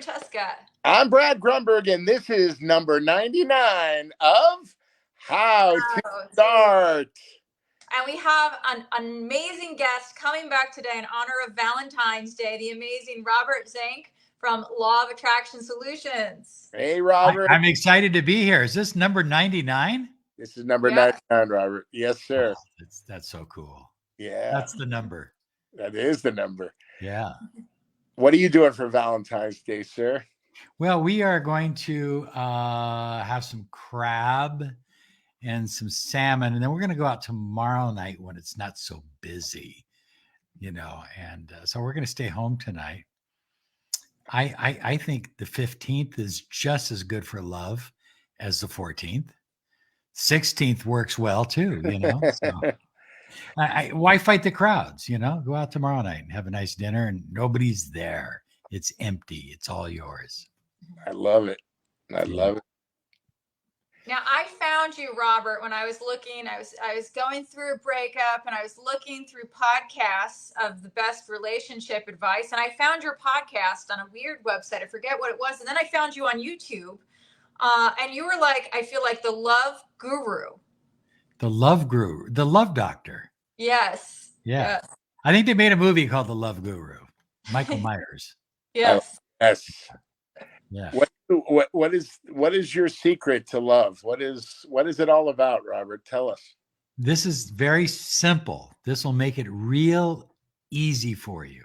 Francesca. I'm Brad Grunberg, and this is number 99 of How to Start. And we have an amazing guest coming back today in honor of Valentine's Day, the amazing Robert Zink from Law of Attraction Solutions. Hey, Robert. I'm excited to be here. Is this number 99? This is number 99, Robert. Yes, sir. Oh, that's so cool. Yeah. That's the number. That is the number. Yeah. What are you doing for Valentine's Day, sir? Well, we are going to have some crab and some salmon, and then we're going to go out tomorrow night when it's not so busy, and so we're going to stay home tonight. I think the 15th is just as good for love as the 14th. 16th works well too, So, why fight the crowds? Go out tomorrow night and have a nice dinner, and nobody's there. It's empty. It's all yours. I love it. I love it. Now, I found you, Robert, when I was looking. I was going through a breakup, and I was looking through podcasts of the best relationship advice, and I found your podcast on a weird website. I forget what it was, and then I found you on YouTube, and you were like, I feel like the love guru. The love guru, the love doctor. Yes. Yeah. Yes. I think they made a movie called The Love Guru. Michael Myers. Yes. Yes. Yeah. What is your secret to love? What is it all about, Robert? Tell us. This is very simple. This will make it real easy for you.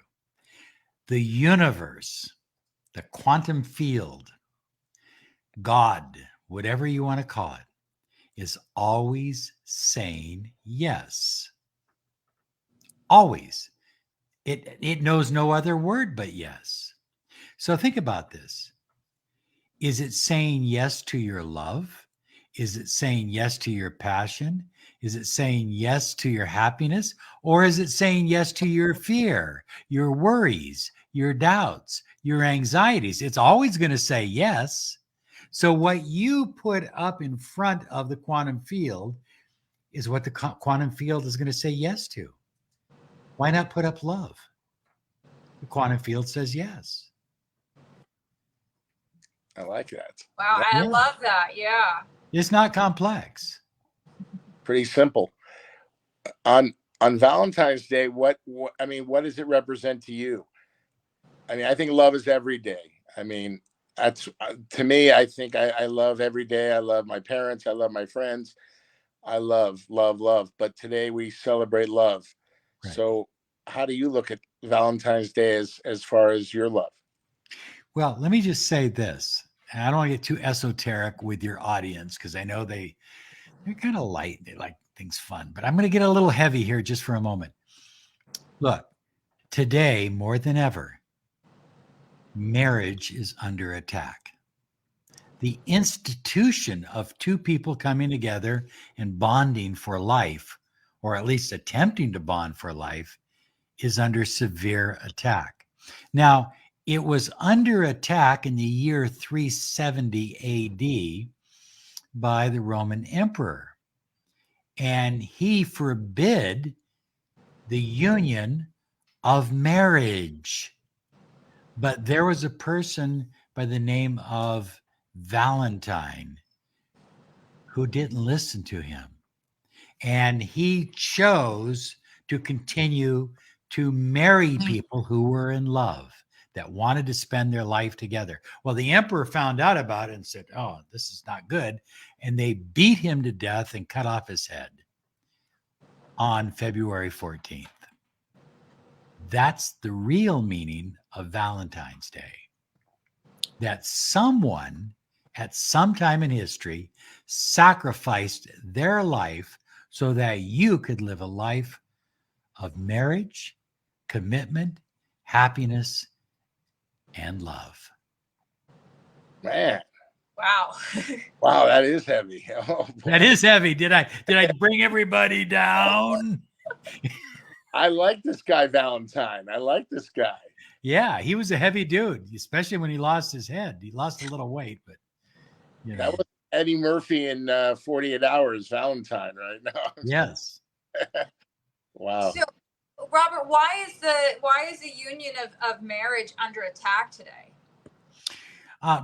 The universe, the quantum field, God, whatever you want to call it, is always saying yes. Always. It knows no other word but yes. So think about this. Is it saying yes to your love? Is it saying yes to your passion? Is it saying yes to your happiness? Or is it saying yes to your fear, your worries, your doubts, your anxieties? It's always going to say yes. So what you put up in front of the quantum field is what the quantum field is going to say yes to. Why not put up love? The quantum field says yes. I like that. Wow, I love that. Yeah. It's not complex. Pretty simple. On Valentine's Day, what does it represent to you? I mean, I think love is every day. I mean, that's to me, I think I love every day. I love my parents. I love my friends. I love. But today we celebrate love. Right. So how do you look at Valentine's Day as far as your love? Well, let me just say this. And I don't want to get too esoteric with your audience because I know they're kind of light. They like things fun. But I'm going to get a little heavy here just for a moment. Look, today, more than ever, marriage is under attack. The institution of two people coming together and bonding for life, or at least attempting to bond for life, is under severe attack. Now, it was under attack in the year 370 AD by the Roman emperor, and he forbid the union of marriage. But there was a person by the name of Valentine who didn't listen to him, and he chose to continue to marry people who were in love, that wanted to spend their life together. Well, the emperor found out about it and said, oh, this is not good. And they beat him to death and cut off his head on February 14th. That's the real meaning of Valentine's Day. That someone at some time in history sacrificed their life so that you could live a life of marriage, commitment, happiness, and love. Man. Wow. Wow, that is heavy. Oh, that is heavy. Did I bring everybody down? I like this guy, Valentine. I like this guy. Yeah, he was a heavy dude, especially when he lost his head. He lost a little weight, but that was Eddie Murphy in 48 Hours, Valentine, right now. Yes. Wow. So, Robert, why is the union of marriage under attack today?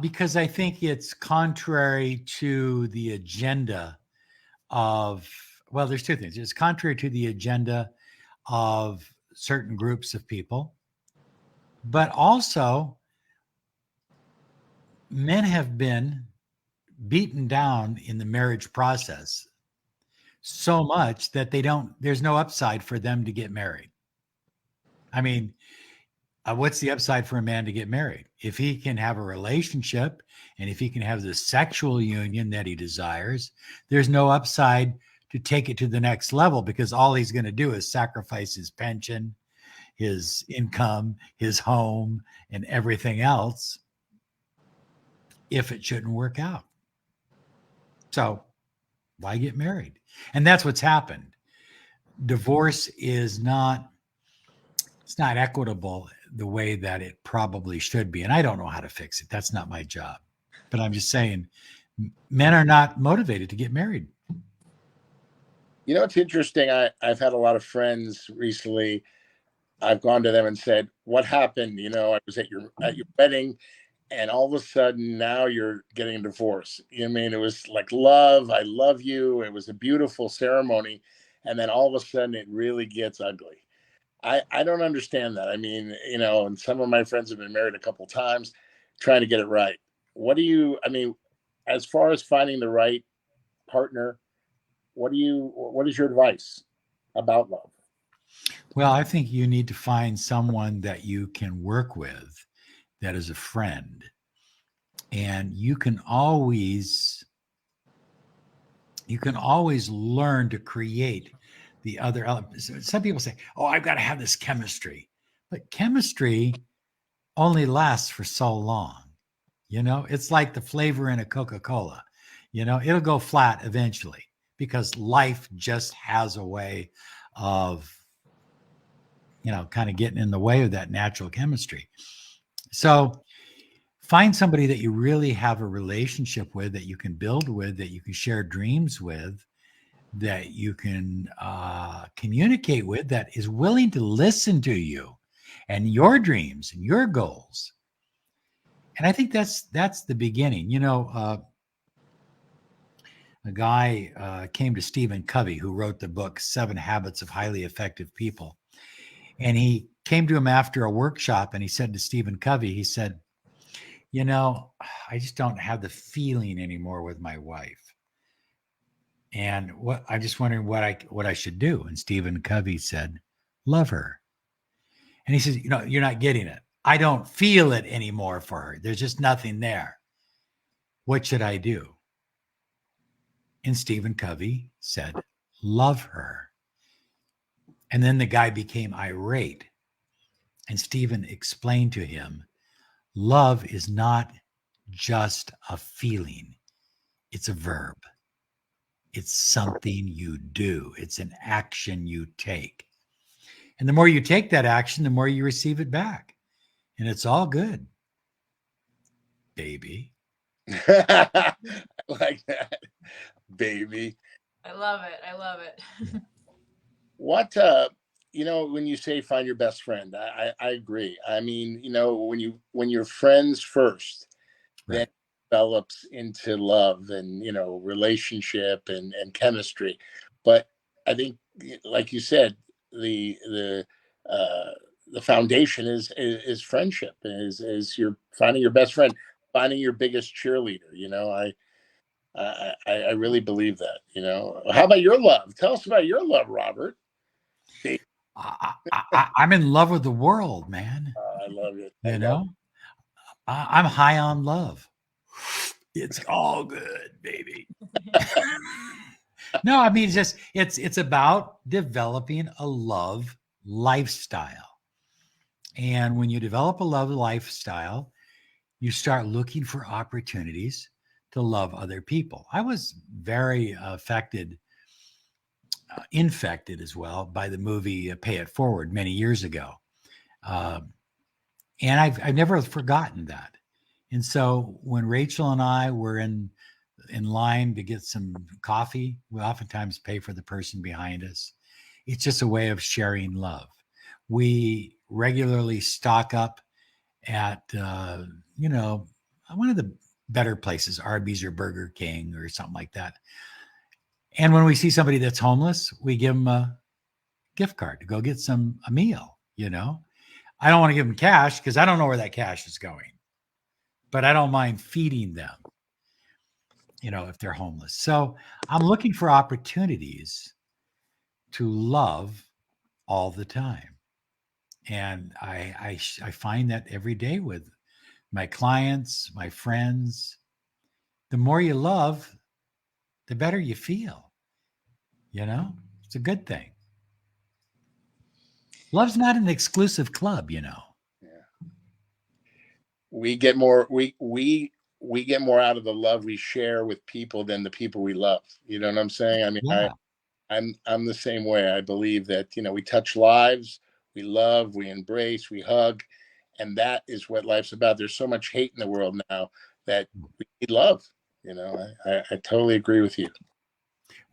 Because I think it's contrary to the agenda of, well, there's two things. It's contrary to the agenda of certain groups of people, but also men have been beaten down in the marriage process so much that there's no upside for them to get married. I mean, what's the upside for a man to get married? If he can have a relationship and if he can have the sexual union that he desires, there's no upside to take it to the next level, because all he's going to do is sacrifice his pension, his income, his home, and everything else if it shouldn't work out. So why get married? And that's what's happened. Divorce is not, it's not equitable the way that it probably should be. And I don't know how to fix it. That's not my job. But I'm just saying, men are not motivated to get married. You know, it's interesting. I've had a lot of friends recently. I've gone to them and said, "What happened? You know, I was at your wedding, and all of a sudden now you're getting a divorce." I mean, it was like love. I love you. It was a beautiful ceremony, and then all of a sudden it really gets ugly. I don't understand that. I mean, you know, and some of my friends have been married a couple times, trying to get it right. What do you? I mean, as far as finding the right partner, what is your advice about love? Well, I think you need to find someone that you can work with that is a friend. And you can always learn to create the other elements. Some people say, "Oh, I've got to have this chemistry." But chemistry only lasts for so long. You know, it's like the flavor in a Coca-Cola. You know, it'll go flat eventually, because life just has a way of, you know, kind of getting in the way of that natural chemistry. So find somebody that you really have a relationship with, that you can build with, that you can share dreams with, that you can communicate with, that is willing to listen to you and your dreams and your goals. And I think that's the beginning. You know, a guy came to Stephen Covey, who wrote the book 7 Habits of Highly Effective People. And he came to him after a workshop, and he said to Stephen Covey, he said, "You know, I just don't have the feeling anymore with my wife. And I'm just wondering what I should do." And Stephen Covey said, "Love her." And he says, "You know, you're not getting it. I don't feel it anymore for her. There's just nothing there. What should I do?" And Stephen Covey said, "Love her." And then the guy became irate. And Stephen explained to him, love is not just a feeling. It's a verb. It's something you do. It's an action you take. And the more you take that action, the more you receive it back. And it's all good, baby. I like that, baby. I love it. I love it. What you know, when you say find your best friend, I agree. I mean, you know, when you're friends first, then Right. it develops into love and, you know, relationship and chemistry. But I think, like you said, the uh the foundation is friendship, is you're finding your best friend, finding your biggest cheerleader. You know, I really believe that. You know, how about your love? Tell us about your love, Robert. I'm in love with the world, man. I love it. You know, I'm high on love. It's all good, baby. No, I mean, it's about developing a love lifestyle. And when you develop a love lifestyle, you start looking for opportunities to love other people. I was very infected as well by the movie Pay It Forward many years ago. And I've never forgotten that. And so when Rachel and I were in line to get some coffee, we oftentimes pay for the person behind us. It's just a way of sharing love. We regularly stock up at, one of the better places, Arby's or Burger King or something like that. And when we see somebody that's homeless, we give them a gift card to go get a meal, you know. I don't want to give them cash because I don't know where that cash is going, but I don't mind feeding them, you know, if they're homeless. So I'm looking for opportunities to love all the time. And I find that every day with my clients, my friends. The more you love, the better you feel. You know, it's a good thing. Love's not an exclusive club, you know. Yeah. We get more we get more out of the love we share with people than the people we love. You know what I'm saying? I mean, Yeah. I'm the same way. I believe that, you know, we touch lives, we love, we embrace, we hug, and that is what life's about. There's so much hate in the world now that we need love. You know, I totally agree with you.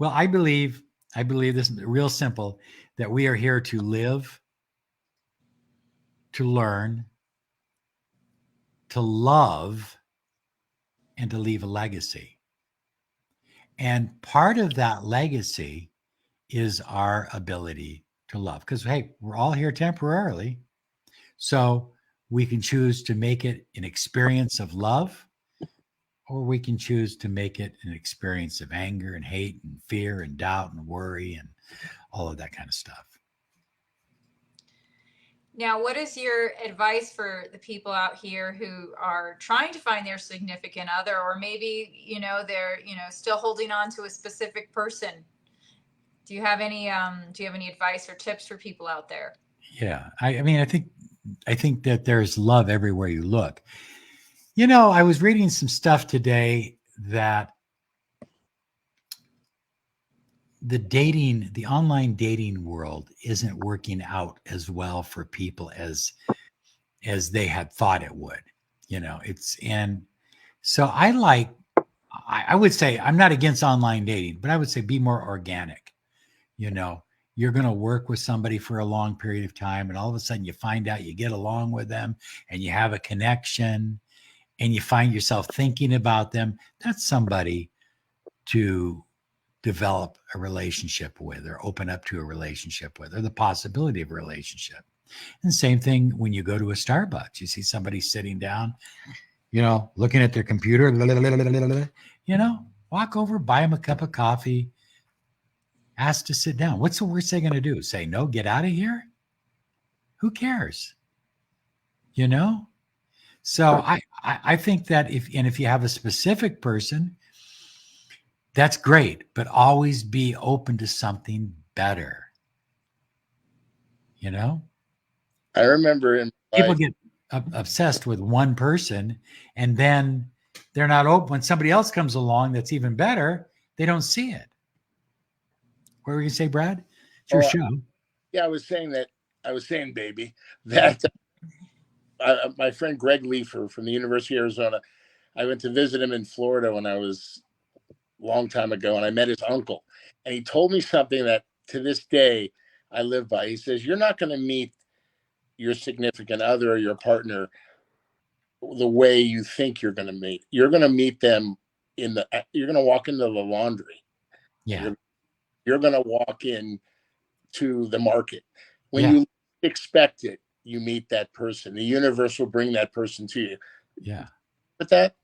Well, I believe this is real simple, that we are here to live, to learn, to love, and to leave a legacy. And part of that legacy is our ability to love. Because, hey, we're all here temporarily. So we can choose to make it an experience of love, or we can choose to make it an experience of anger and hate and fear and doubt and worry and all of that kind of stuff. Now, what is your advice for the people out here who are trying to find their significant other, or maybe, you know, they're, you know, still holding on to a specific person? Do you have any advice or tips for people out there? Yeah. I mean, I think that there's love everywhere you look. You know, I was reading some stuff today that the online dating world isn't working out as well for people as they had thought it would. You know, and so I would say, I'm not against online dating, but I would say be more organic. You know, you're going to work with somebody for a long period of time, and all of a sudden you find out you get along with them and you have a connection and you find yourself thinking about them. That's somebody to develop a relationship with, or open up to a relationship with, or the possibility of a relationship. And same thing when you go to a Starbucks, you see somebody sitting down, you know, looking at their computer, you know, walk over, buy them a cup of coffee, ask to sit down. What's the worst they're going to do? Say no, get out of here? Who cares? You know? So I think that if you have a specific person, that's great, but always be open to something better. You know? I remember in People life, get obsessed with one person, and then they're not open. When somebody else comes along that's even better, they don't see it. What were you say, Brad? It's your show. yeah, I was saying, baby, that my friend Greg Leifer from the University of Arizona, I went to visit him in Florida when I was a long time ago, and I met his uncle, and he told me something that to this day I live by. He says, "You're not going to meet your significant other or your partner the way you think you're going to meet. You're going to meet them you're going to walk into the laundry. Yeah. You're going to walk in to the market. When Yeah. you expect it, you meet that person. The universe will bring that person to you." Yeah. But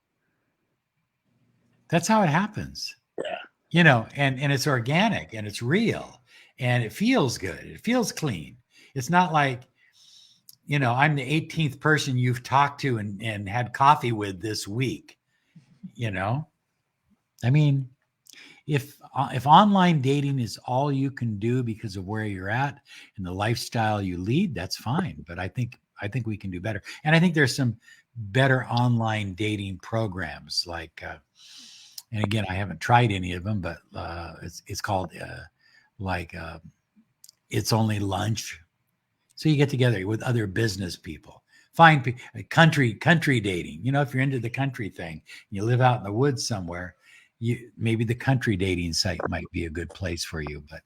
That's how it happens. yeah. You know, and it's organic and it's real and it feels good. It feels clean. It's not like, you know, I'm the 18th person you've talked to and had coffee with this week. You know, I mean, if online dating is all you can do because of where you're at and the lifestyle you lead, that's fine. But I think we can do better. And I think there's some better online dating programs like, and again, I haven't tried any of them, but it's called It's Only Lunch. So you get together with other business people. Find country dating. You know, if you're into the country thing, you live out in the woods somewhere, maybe the country dating site might be a good place for you. But,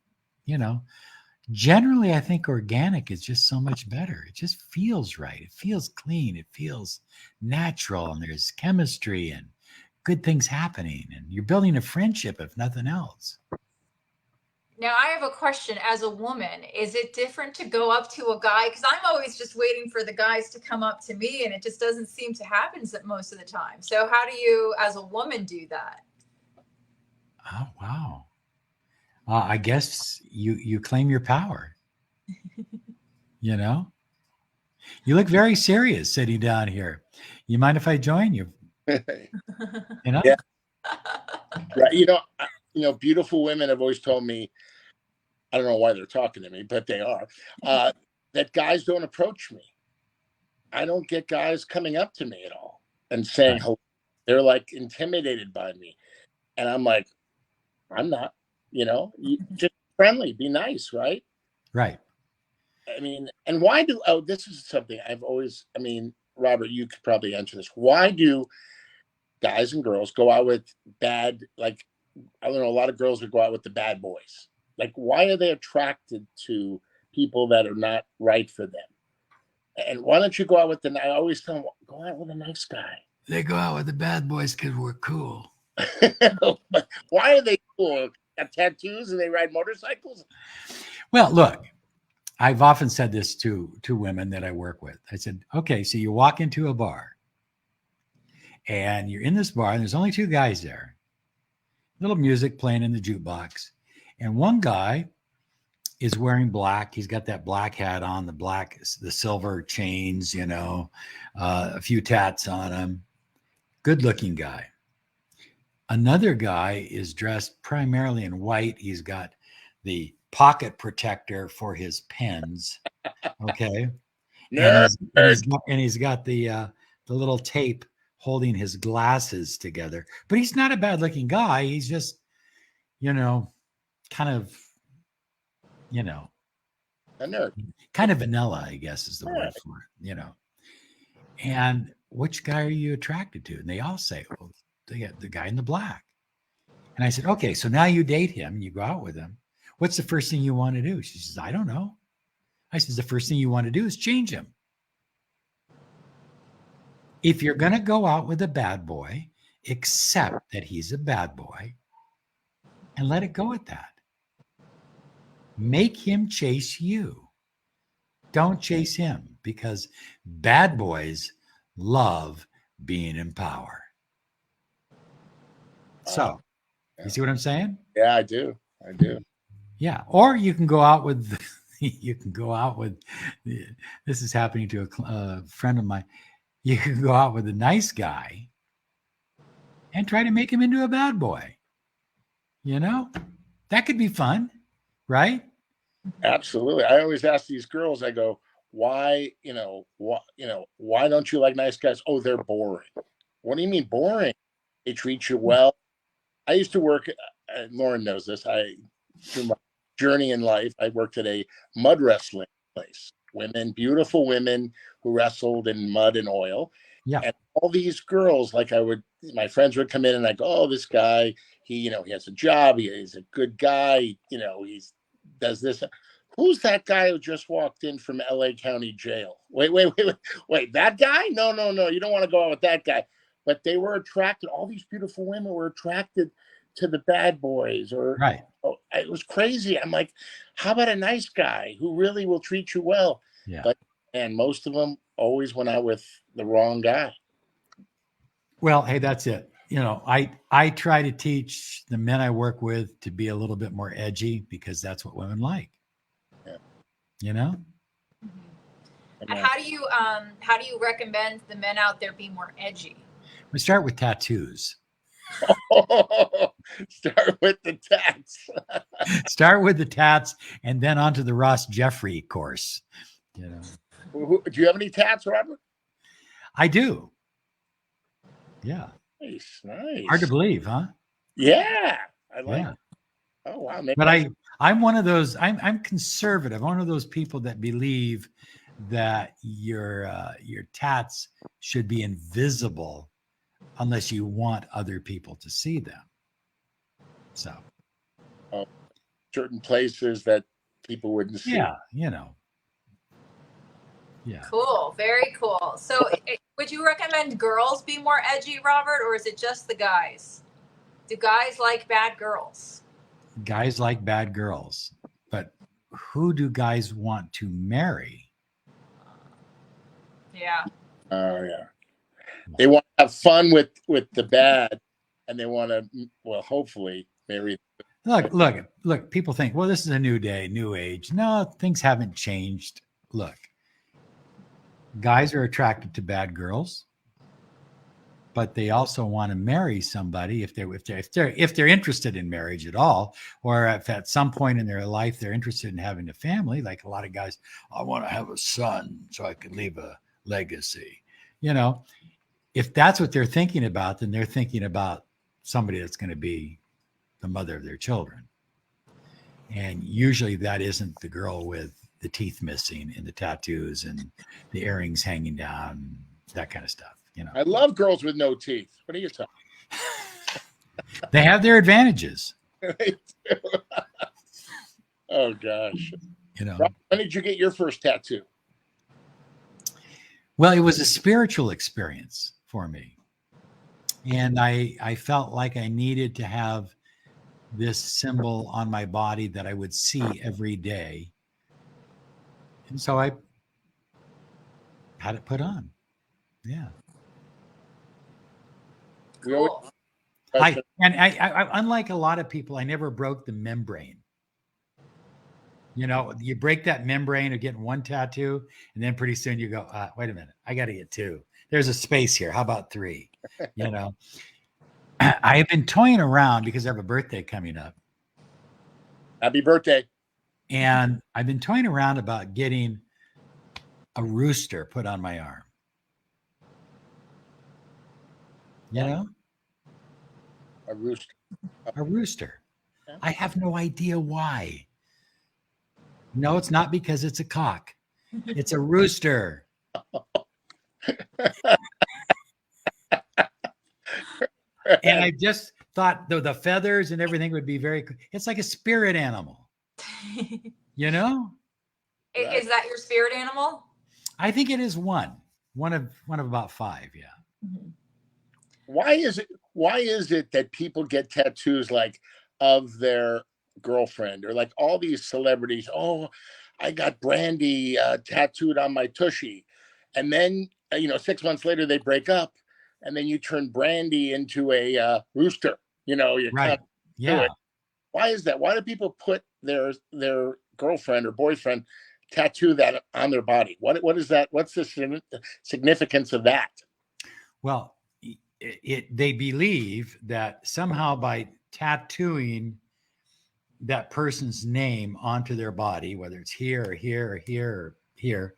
you know, Generally, I think organic is just so much better. It just feels right. It feels clean. It feels natural, and there's chemistry and good things happening, and you're building a friendship, if nothing else. Now, I have a question. As a woman, is it different to go up to a guy? Because I'm always just waiting for the guys to come up to me, and it just doesn't seem to happen most of the time. So, how do you, as a woman, do that? Oh, wow. I guess you claim your power. You know, you look very serious sitting down here. You mind if I join you? You know? Yeah. Right. Beautiful women have always told me, I don't know why they're talking to me, but they are, that guys don't approach me. I don't get guys coming up to me at all and saying hello. They're like intimidated by me. And I'm like, I'm not, just friendly, be nice, right? Right. I mean, and why this is something I've always, Robert, you could probably answer this. Why do guys and girls go out with bad, like, I don't know, a lot of girls would go out with the bad boys. Like, why are they attracted to people that are not right for them? And why don't you go out with I always tell them, go out with a nice guy. They go out with the bad boys because we're cool. Why are they cool? Got tattoos and they ride motorcycles? Well, look, I've often said this to women that I work with. I said, okay, so you walk into a bar and you're in this bar and there's only two guys there. Little music playing in the jukebox. And one guy is wearing black. He's got that black hat on, the silver chains, a few tats on him. Good looking guy. Another guy is dressed primarily in white. He's got the pocket protector for his pens. Okay. And he's got the little tape holding his glasses together. But he's not a bad looking guy. He's just, kind of, a nerd. Kind of vanilla, I guess is the word for it, And which guy are you attracted to? And they all say, well, they got the guy in the black. And I said, okay, so now you date him, you go out with him. What's the first thing you want to do? She says, I don't know. I said, the first thing you want to do is change him. If you're going to go out with a bad boy, accept that he's a bad boy and let it go at that. Make him chase you. Don't chase him, because bad boys love being in power. So, you see what I'm saying? Yeah, I do. Yeah. Or you can go out with, this is happening to a friend of mine. You can go out with a nice guy and try to make him into a bad boy. That could be fun, right? Absolutely. I always ask these girls, I go, why don't you like nice guys? Oh, they're boring. What do you mean boring? They treat you well. I used to work, Lauren knows this, through my journey in life, I worked at a mud wrestling place. Beautiful women who wrestled in mud and oil. Yeah. And all these girls, my friends would come in and I go, oh, this guy, he has a job. He's a good guy. He does this. Who's that guy who just walked in from LA County Jail? Wait, that guy? No. You don't want to go out with that guy. But they were attracted. All these beautiful women were attracted to the bad boys. Right. It was crazy. I'm like, how about a nice guy who really will treat you well? Yeah. And most of them always went out with the wrong guy. Well, hey, that's it. I try to teach the men I work with to be a little bit more edgy, because that's what women like. Yeah. And how do you recommend the men out there be more edgy? We start with tattoos. Start with the tats. Start with the tats, and then onto the Ross Jeffrey course. Do you have any tats, Robert? I do. Yeah. Nice. Hard to believe, huh? Yeah. I like it. Oh, wow. But I'm one of those, I'm conservative. I'm one of those people that believe that your tats should be invisible unless you want other people to see them. So certain places that people wouldn't see. Yeah, you know. Yeah. Cool. Very cool. So would you recommend girls be more edgy, Robert, or is it just the guys? Do guys like bad girls? Guys like bad girls, but who do guys want to marry? Yeah. Oh yeah. They want to have fun with the bad, and they want to, well, hopefully marry. Look, people think, well, this is a new day, new age. No, things haven't changed. Look, guys are attracted to bad girls, but they also want to marry somebody if they're interested in marriage at all, or if at some point in their life they're interested in having a family. Like a lot of guys, I want to have a son so I can leave a legacy. You know, if that's what they're thinking about, then they're thinking about somebody that's going to be the mother of their children. And usually that isn't the girl with the teeth missing and the tattoos and the earrings hanging down, that kind of stuff. You know, I love girls with no teeth. What are you talking? they have their advantages. Oh gosh. You know, When did you get your first tattoo? well, it was a spiritual experience for me. And I felt like I needed to have this symbol on my body that I would see every day. And so I had it put on. Yeah. We always Cool. I unlike a lot of people, I never broke the membrane. You know, you break that membrane of getting one tattoo, and then pretty soon you go, wait a minute, I got to get two. There's a space here. How about three? You know, I have been toying around because I have a birthday coming up. Happy birthday. And I've been toying around about getting a rooster put on my arm. You know? A rooster. A rooster. Yeah. I have no idea why. No, it's not because it's a cock. It's a rooster. And I just thought the feathers and everything would be very, it's like a spirit animal, you know? Is that your spirit animal? I think it is one of about five. Yeah. Mm-hmm. Why is it that people get tattoos like of their girlfriend, or like all these celebrities? Oh, I got Brandy tattooed on my tushy, and then 6 months later they break up, and then you turn Brandy into a rooster. You're Right. Yeah. Why is that? Why do people put their girlfriend or boyfriend tattoo that on their body? What is that? What's the significance of that? Well, they believe that somehow by tattooing that person's name onto their body, whether it's here or here or here or here,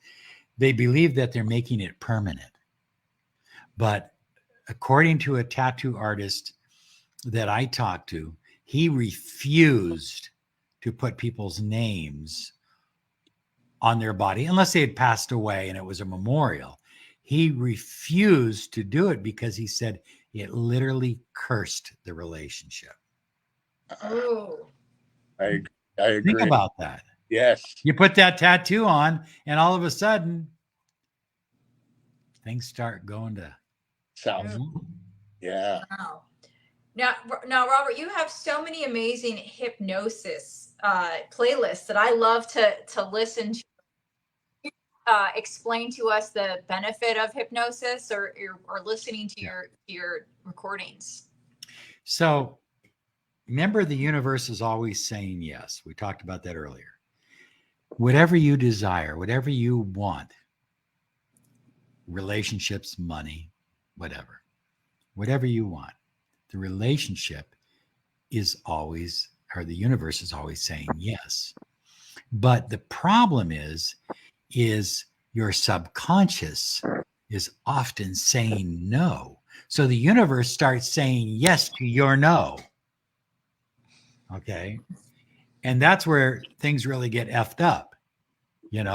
they believe that they're making it permanent. But according to a tattoo artist that I talked to, he refused to put people's names on their body unless they had passed away and it was a memorial. He refused to do it because he said it literally cursed the relationship. Oh. I agree. Think about that. Yes. You put that tattoo on, and all of a sudden, things start going to south. Yeah. Wow. Now, Robert, you have so many amazing hypnosis playlists that I love to listen to. Explain to us the benefit of hypnosis or listening to your recordings. So remember, the universe is always saying yes. We talked about that earlier. Whatever you desire, whatever you want, relationships, money, whatever you want, the relationship is always, or the universe is always saying yes. But the problem is your subconscious is often saying no. So the universe starts saying yes to your no. Okay. And that's where things really get effed up,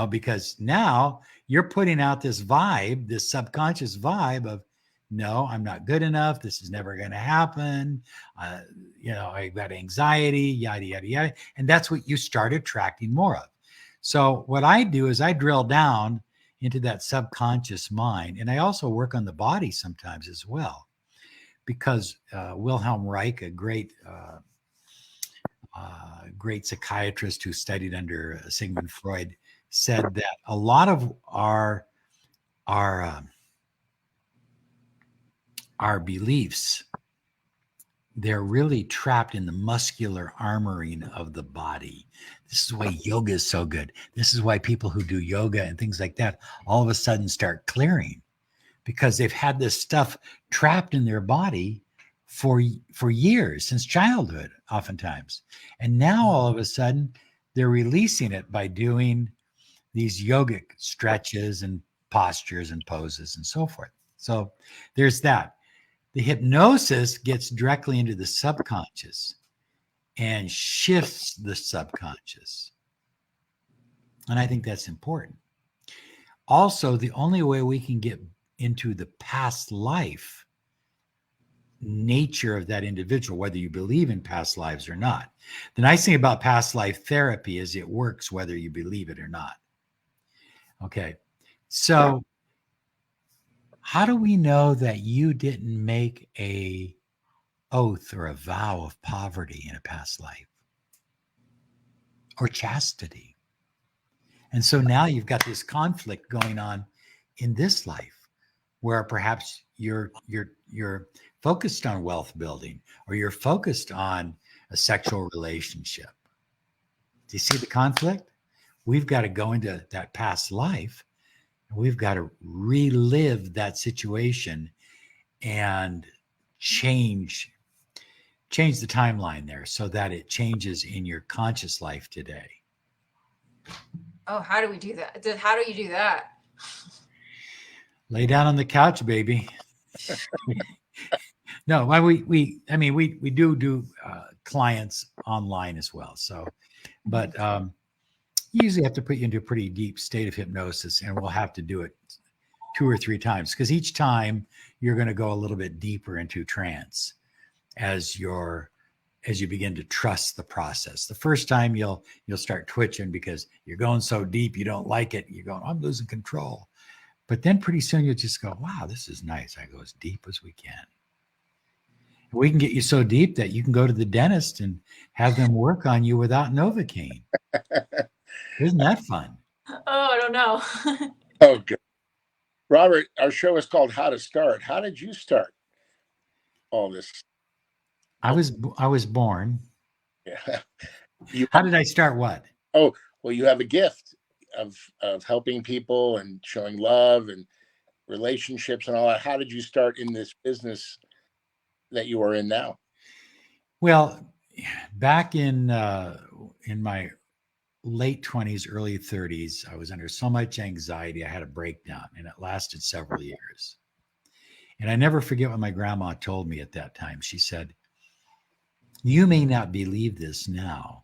because now you're putting out this vibe, this subconscious vibe of, no, I'm not good enough. This is never going to happen. I got anxiety, yada, yada, yada. And that's what you start attracting more of. So what I do is I drill down into that subconscious mind. And I also work on the body sometimes as well, because Wilhelm Reich, a great psychiatrist who studied under Sigmund Freud, said that a lot of our beliefs, they're really trapped in the muscular armoring of the body. This is why yoga is so good. This is why people who do yoga and things like that all of a sudden start clearing, because they've had this stuff trapped in their body for years, since childhood oftentimes. And now all of a sudden they're releasing it by doing these yogic stretches and postures and poses and so forth. So there's that. The hypnosis gets directly into the subconscious and shifts the subconscious. And I think that's important. Also, the only way we can get into the past life nature of that individual, whether you believe in past lives or not. The nice thing about past life therapy is it works whether you believe it or not. Okay. So how do we know that you didn't make a oath or a vow of poverty in a past life or chastity? And so now you've got this conflict going on in this life, where perhaps you're focused on wealth building, or you're focused on a sexual relationship. Do you see the conflict? We've got to go into that past life, and we've got to relive that situation and change the timeline there so that it changes in your conscious life today. Oh, how do we do that? How do you do that? Lay down on the couch, baby. No, we do clients online as well. So, but you usually have to put you into a pretty deep state of hypnosis, and we'll have to do it 2 or 3 times, because each time you're going to go a little bit deeper into trance as you begin to trust the process. The first time you'll start twitching because you're going so deep, you don't like it. You're going, I'm losing control. But then pretty soon you'll just go, wow, this is nice. I go as deep as we can. And we can get you so deep that you can go to the dentist and have them work on you without Novocaine. Isn't that fun? Oh, I don't know. Oh, good. Robert, our show is called How to Start. How did you start all this? I was born. Yeah. How did I start what? Oh, well, you have a gift of helping people and showing love and relationships and all that. How did you start in this business that you are in now? Well, back in my late 20s, early 30s, I was under so much anxiety. I had a breakdown, and it lasted several years. And I never forget what my grandma told me at that time. She said, you may not believe this now,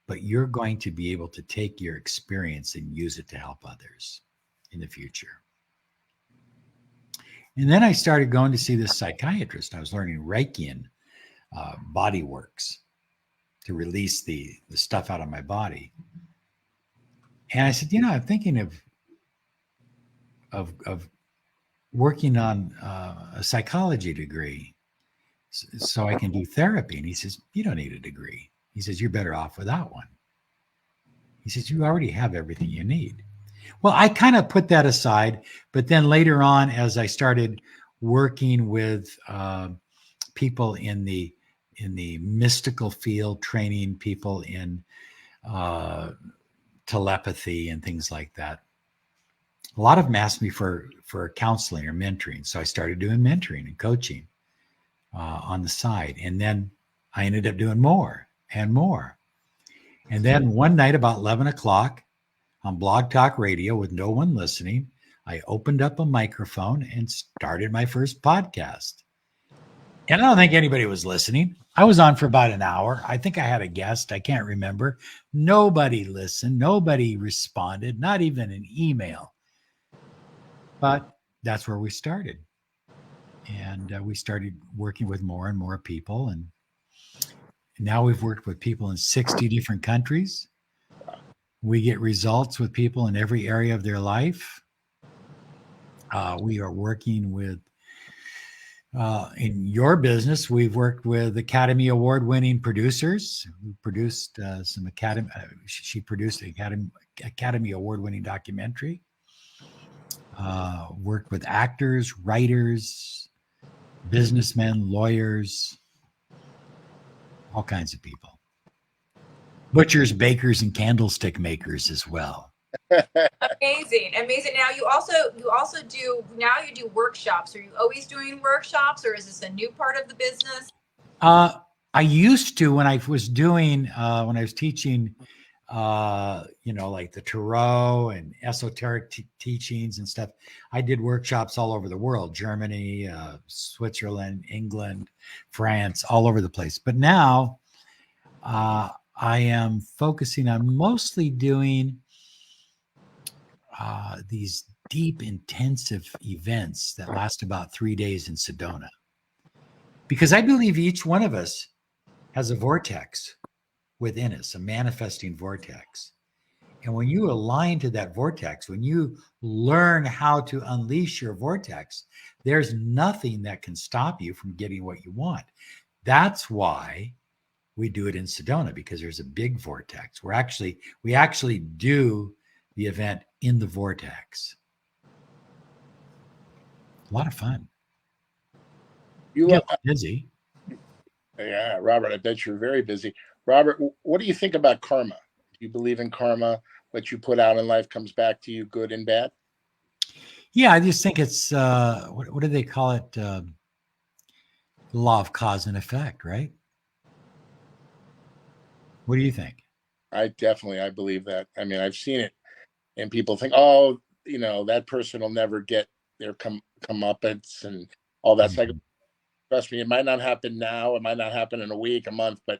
but you're going to be able to take your experience and use it to help others in the future. And then I started going to see this psychiatrist. I was learning Reiki and body works to release the stuff out of my body. And I said, I'm thinking of working on a psychology degree so I can do therapy. And he says, you don't need a degree. He says, you're better off without one. He says, you already have everything you need. Well, I kind of put that aside, but then later on, as I started working with people in the mystical field, training people in telepathy and things like that, a lot of them asked me for counseling or mentoring. So I started doing mentoring and coaching on the side. And then I ended up doing more and more. And then one night about 11 o'clock on Blog Talk Radio with no one listening, I opened up a microphone and started my first podcast. And I don't think anybody was listening. I was on for about an hour. I think I had a guest. I can't remember. Nobody listened. Nobody responded, not even an email. But that's where we started. And we started working with more and more people. And now we've worked with people in 60 different countries. We get results with people in every area of their life. We are working with, in your business, we've worked with Academy Award winning producers who produced some Academy, she produced an Academy Award winning documentary. Worked with actors, writers, businessmen, lawyers, all kinds of people. Butchers, bakers, and candlestick makers as well. Amazing. Now you do workshops. Are you always doing workshops, or is this a new part of the business? I used to when I was doing when I was teaching like the tarot and esoteric teachings and stuff. I did workshops all over the world, Germany, Switzerland, England, France, all over the place. But now I am focusing on mostly doing these deep, intensive events that last about 3 days in Sedona. Because I believe each one of us has a vortex within us, a manifesting vortex. And when you align to that vortex, when you learn how to unleash your vortex, there's nothing that can stop you from getting what you want. That's why we do it in Sedona, because there's a big vortex. We actually do the event in the vortex. A lot of fun. You get busy. Yeah, Robert, I bet you're very busy. Robert, what do you think about karma? Do you believe in karma? What you put out in life comes back to you, good and bad? Yeah, I just think it's what do they call it? The law of cause and effect, right? What do you think? I believe that. I mean, I've seen it, and people think, oh, that person will never get their comeuppance and all that. Mm-hmm. Trust me, it might not happen now. It might not happen in a week, a month, but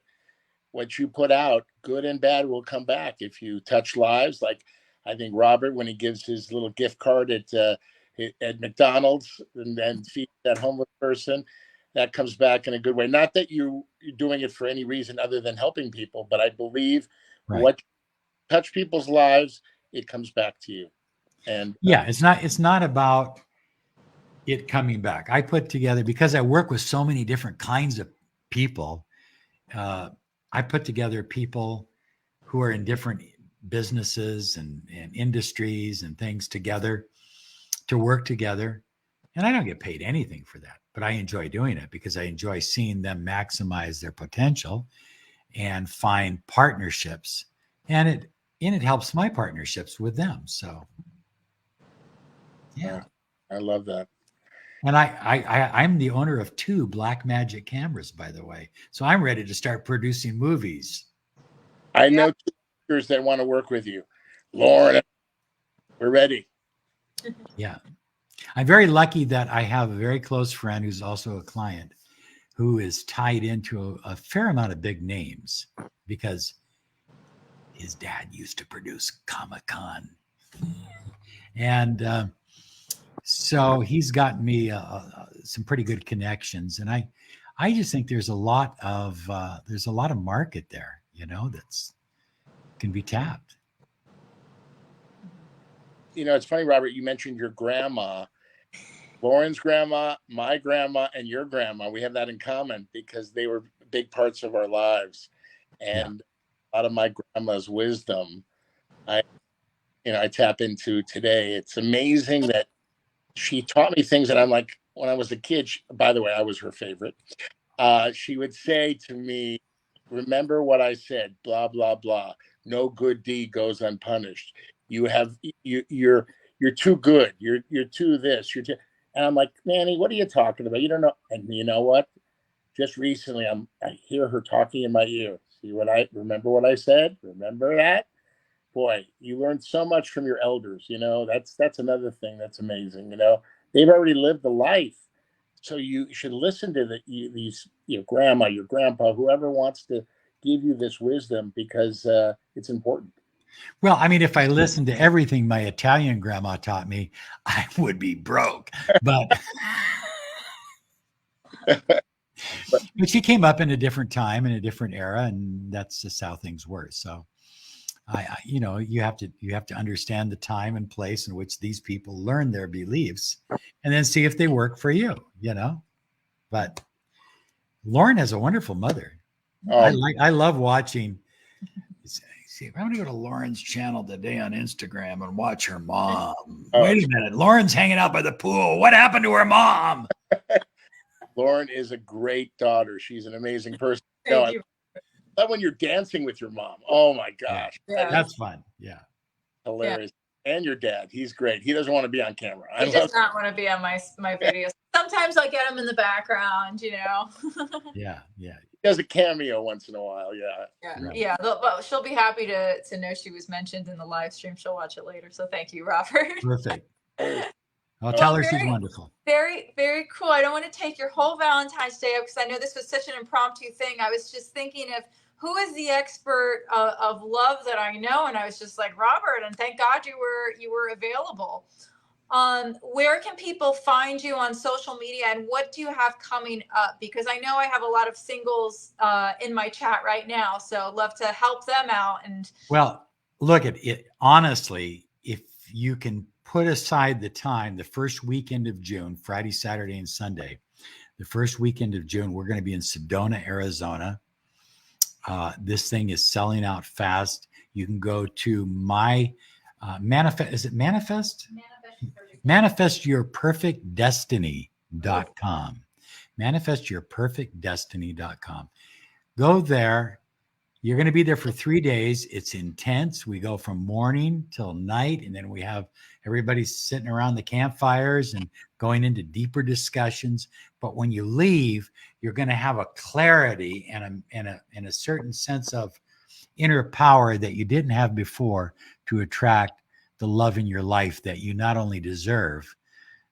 what you put out, good and bad, will come back if you touch lives. Like I think Robert, when he gives his little gift card at McDonald's and then feeds that homeless person, that comes back in a good way. Not that you're doing it for any reason other than helping people, but I believe what touch people's lives, it comes back to you. And yeah, it's not about it coming back. I put together, because I work with so many different kinds of people, I put together people who are in different businesses and industries and things together to work together. And I don't get paid anything for that, but I enjoy doing it because I enjoy seeing them maximize their potential and find partnerships. And it helps my partnerships with them. So yeah. I love that. And I'm the owner of 2 Black Magic cameras, by the way. So I'm ready to start producing movies. I know 2 actors that want to work with you. Lauren, we're ready. Yeah. I'm very lucky that I have a very close friend who's also a client who is tied into a fair amount of big names because his dad used to produce Comic-Con. And so he's gotten me some pretty good connections. And I just think there's a lot of market there, that's can be tapped. It's funny, Robert, you mentioned your grandma, Lauren's grandma, my grandma, and your grandma. We have that in common because they were big parts of our lives. And a lot of my grandma's wisdom, I tap into today. It's amazing that she taught me things that I'm like, when I was a kid, by the way, I was her favorite. She would say to me, remember what I said, blah, blah, blah. No good deed goes unpunished. You're too good. You're too this. And I'm like, Nanny, what are you talking about? You don't know. And you know what? Just recently, I hear her talking in my ear. Remember what I said? Remember that? Boy, you learn so much from your elders. That's another thing that's amazing. They've already lived the life. So you should listen to these, your grandma, your grandpa, whoever wants to give you this wisdom because it's important. Well, I mean, if I listened to everything my Italian grandma taught me, I would be broke. But But she came up in a different time, in a different era, and that's just how things were. So you know, you have to understand the time and place in which these people learn their beliefs, and then see if they work for you, you know. But Lauren has a wonderful mother. I love watching. See, I'm gonna go to Lauren's channel today on Instagram and watch her mom. Wait a minute, Lauren's hanging out by the pool. What happened to her mom? Lauren is a great daughter. She's an amazing person. Thank you. I love when you're dancing with your mom. Oh my gosh. Yeah. That's fun. Yeah. Hilarious. Yeah. And your dad. He's great. He doesn't want to be on camera. He does not want to be on my videos. Sometimes I get him in the background, you know. Yeah. Yeah. He does a cameo once in a while. Yeah. Yeah. Right. Yeah. Well, she'll be happy to know she was mentioned in the live stream. She'll watch it later. So thank you, Robert. Perfect. I'll tell her she's wonderful. Very, very cool. I don't want to take your whole Valentine's Day up because I know this was such an impromptu thing. I was just thinking of who is the expert of love that I know, and I was just like, Robert, and thank God you were available. Where can people find you on social media, and what do you have coming up? Because I know I have a lot of singles in my chat right now, so I'd love to help them out. And well, look at it honestly, if you can put aside the time, the first weekend of June, Friday, Saturday, and Sunday, the first weekend of June, we're going to be in Sedona, Arizona. This thing is selling out fast. You can go to my manifest. Is it manifest? Manifestyourperfectdestiny.com. Manifestyourperfectdestiny.com. Go there. You're going to be there for 3 days. It's intense. We go from morning till night, and then we have everybody sitting around the campfires and going into deeper discussions. But when you leave, you're going to have a clarity and a certain sense of inner power that you didn't have before to attract the love in your life that you not only deserve,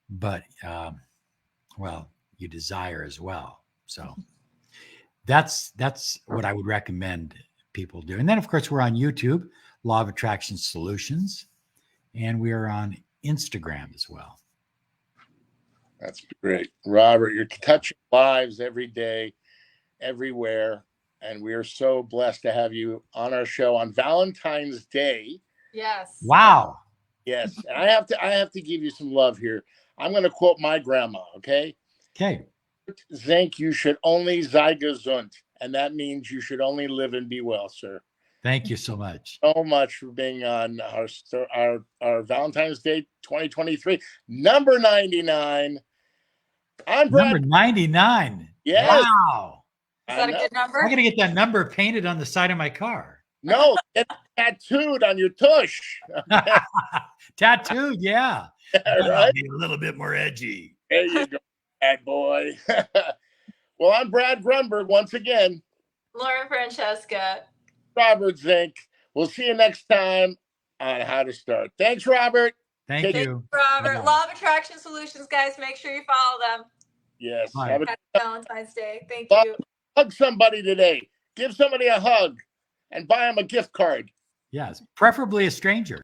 but well, you desire as well. So that's what I would recommend people do. And then, of course, we're on YouTube, Law of Attraction Solutions, and we are on Instagram as well. That's great. Robert, you're touching lives every day, everywhere. And we are so blessed to have you on our show on Valentine's Day. Yes. Wow. Yes. And I have to give you some love here. I'm going to quote my grandma, okay? Okay. Zink, you should only sei gesund. And that means you should only live and be well, sir. Thank you so much. So much for being on our Valentine's Day 2023, number 99. I'm Brad. Number 99. Yes. Wow. Is that a good number? I'm going to get that number painted on the side of my car. No, get tattooed on your tush. Tattooed, yeah. Right? Be a little bit more edgy. There you go, bad boy. Well, I'm Brad Grunberg once again. Lauren Francesca. Robert Zink. We'll see you next time on How to Start. Thanks, Robert. Thank you. Robert. Bye-bye. Law of Attraction Solutions, guys. Make sure you follow them. Yes. Bye. Have a Happy Valentine's Day. Thank you. hug somebody today. Give somebody a hug and buy them a gift card. Yes, preferably a stranger.